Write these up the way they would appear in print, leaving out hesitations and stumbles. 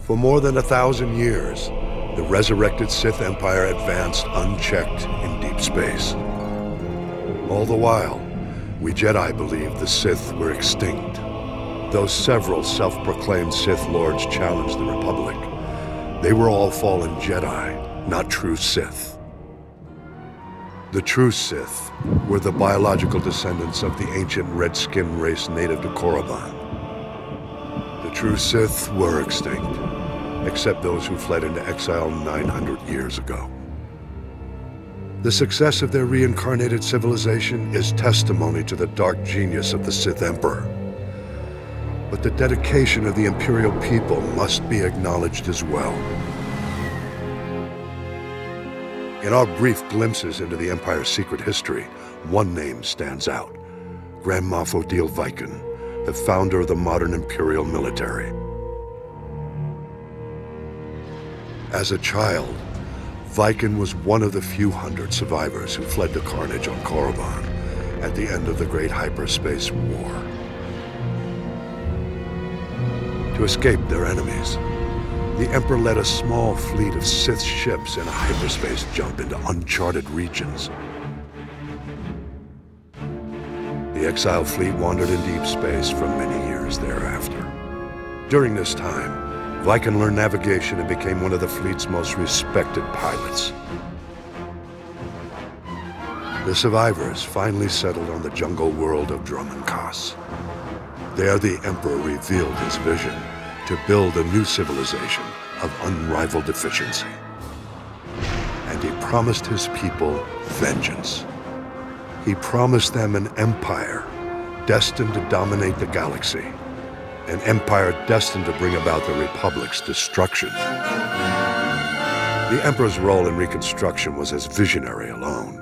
For more than 1,000 years, the resurrected Sith Empire advanced unchecked in deep space. All the while, we Jedi believed the Sith were extinct. Though several self-proclaimed Sith Lords challenged the Republic, they were all fallen Jedi, not true Sith. The true Sith were the biological descendants of the ancient red-skinned race native to Korriban. The true Sith were extinct, except those who fled into exile 900 years ago. The success of their reincarnated civilization is testimony to the dark genius of the Sith Emperor. But the dedication of the Imperial people must be acknowledged as well. In our brief glimpses into the Empire's secret history, one name stands out: Grand Moff Odile Viken, the founder of the modern Imperial military. As a child, Viken was one of the few hundred survivors who fled to carnage on Korriban at the end of the Great Hyperspace War. To escape their enemies, the Emperor led a small fleet of Sith ships in a hyperspace jump into uncharted regions. The exiled fleet wandered in deep space for many years thereafter. During this time, Viken learned navigation and became one of the fleet's most respected pilots. The survivors finally settled on the jungle world of Dromund Kaas. There, the Emperor revealed his vision to build a new civilization of unrivaled efficiency. And he promised his people vengeance. He promised them an empire destined to dominate the galaxy, an empire destined to bring about the Republic's destruction. The Emperor's role in Reconstruction was as visionary alone.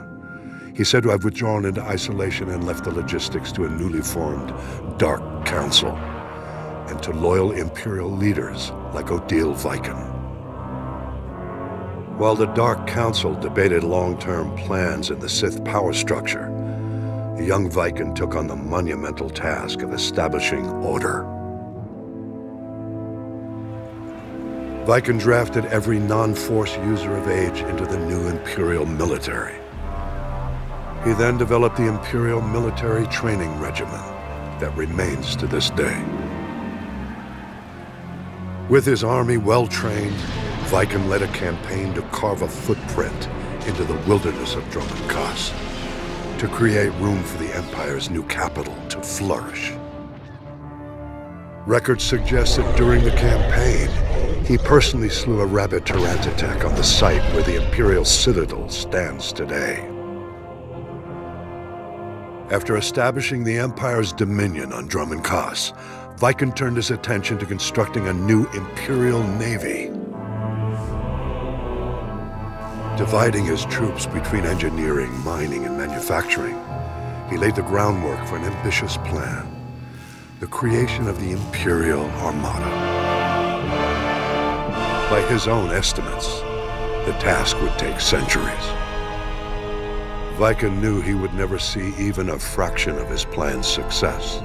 He's said to have withdrawn into isolation and left the logistics to a newly formed Dark Council and to loyal Imperial leaders like Odile Viken. While the Dark Council debated long-term plans in the Sith power structure, the young Viken took on the monumental task of establishing order. Viken drafted every non-Force user of age into the new Imperial military. He then developed the Imperial Military Training Regimen that remains to this day. With his army well-trained, Viken led a campaign to carve a footprint into the wilderness of Dromund Kaas, to create room for the Empire's new capital to flourish. Records suggest that during the campaign, he personally slew a rabid Tarantatek on the site where the Imperial Citadel stands today. After establishing the Empire's dominion on Dromund Kaas, Viken turned his attention to constructing a new Imperial Navy. Dividing his troops between engineering, mining, and manufacturing, he laid the groundwork for an ambitious plan: the creation of the Imperial Armada. By his own estimates, the task would take centuries. Viken knew he would never see even a fraction of his plan's success.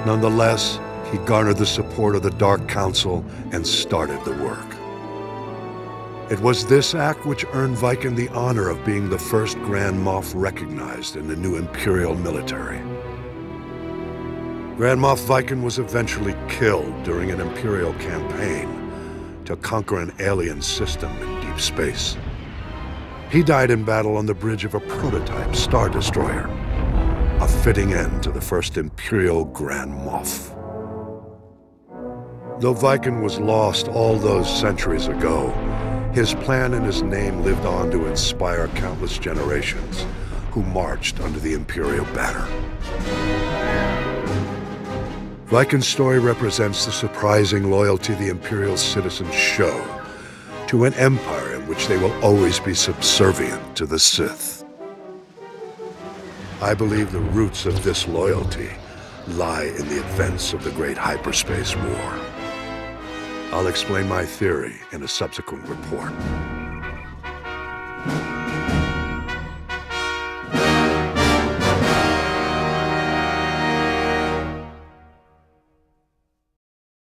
Nonetheless, he garnered the support of the Dark Council and started the work. It was this act which earned Viken the honor of being the first Grand Moff recognized in the new Imperial military. Grand Moff Viken was eventually killed during an Imperial campaign to conquer an alien system in deep space. He died in battle on the bridge of a prototype Star Destroyer, a fitting end to the first Imperial Grand Moff. Though Viken was lost all those centuries ago, his plan and his name lived on to inspire countless generations who marched under the Imperial banner. Viken's story represents the surprising loyalty the Imperial citizens show to an empire in which they will always be subservient to the Sith. I believe the roots of this loyalty lie in the events of the Great Hyperspace War. I'll explain my theory in a subsequent report.